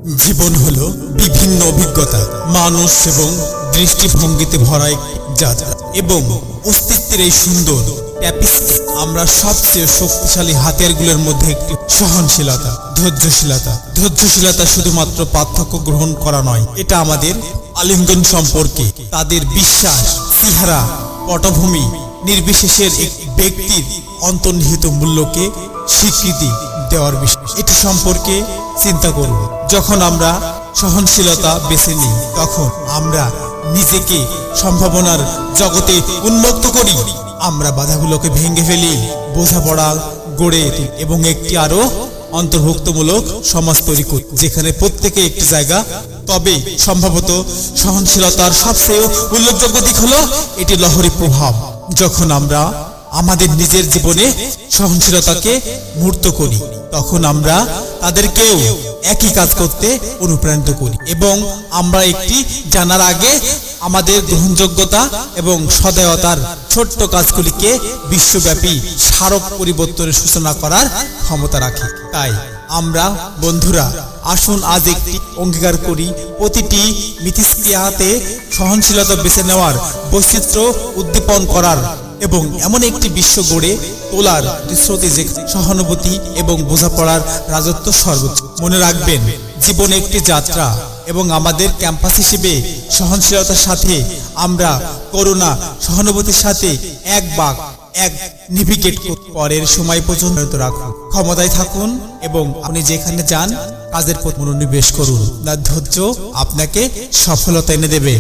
জীবন হলো বিভিন্ন অভিজ্ঞতা, মানুষ এবং দৃষ্টিভঙ্গিতে ভরা এক যাত্রা এবং অস্তিত্বের এই সুন্দর ট্যাপিস্ট্রি। আমরা সবচেয়ে শক্তিশালী হাতিয়ারগুলোর মধ্যে একটি সহনশীলতা, ধৈর্যশীলতা শুধুমাত্র পার্থক্য গ্রহণ করা নয়, এটা আমাদের আলিঙ্গন সম্পর্কে তাদের বিশ্বাস, চেহারা, পটভূমি নির্বিশেষের এক ব্যক্তির অন্তর্নিহিত মূল্যকে স্বীকৃতি দেওয়ার বিষয়। এটি সম্পর্কে চিন্তা করুন। যখন আমরা সহনশীলতা বেছে নিই, তখন আমরা নিজেকে সম্ভাবনার জগতে উন্মুক্ত করি। আমরা বাধাগুলোকে ভেঙে ফেলি, বোঝাপড়া গড়ে তুলি এবং একটি আরো অন্তর্ভুক্তমূলক সমাজ তৈরি করি, যেখানে প্রত্যেকে একটি জায়গা। তবে সম্ভবত সহনশীলতার সবচেয়ে উল্লেখযোগ্য দিক হলো এটি লহরী প্রভাব। যখন আমরা আমাদের নিজের জীবনে সহনশীলতাকে মূর্ত করি, তখন আমরা তাদেরকেও একই কাজ করতে অনুপ্রাণিত করি এবং আমরা একটি জানার আগে আমাদের গ্রহণযোগ্যতা এবং সদয়তার ছোট্ট কাজগুলিকে বিশ্বব্যাপী স্মারক পরিবর্তনের সূচনা করার ক্ষমতা রাখি। তাই আমরা বন্ধুরা, আসুন আজ একটি অঙ্গীকার করি, প্রতিটি মিথস্ক্রিয়াতে সহনশীলতা বেছে নেওয়ার, বৈচিত্র্য উদ্দীপন করার এবং এমন একটি বিশ্ব গড়ে তোলার স্রোতে যে সহানুভূতি এবং বোঝাপড়ার রাজত্ব সর্বোচ্চ। মনে রাখবেন, জীবন একটি যাত্রা এবং আমাদের ক্যাম্পাস হিসেবে সহনশীলতার সাথে আমরা করুণা, সহানুভূতির সাথে এক নেভিগেট পরের সময় পর্যন্ত রাখুন। ক্ষমতায় থাকুন এবং আপনি যেখানে যান কাজের প্রতি মনোনিবেশ করুন। না, ধৈর্য আপনাকে সফলতা এনে দেবে।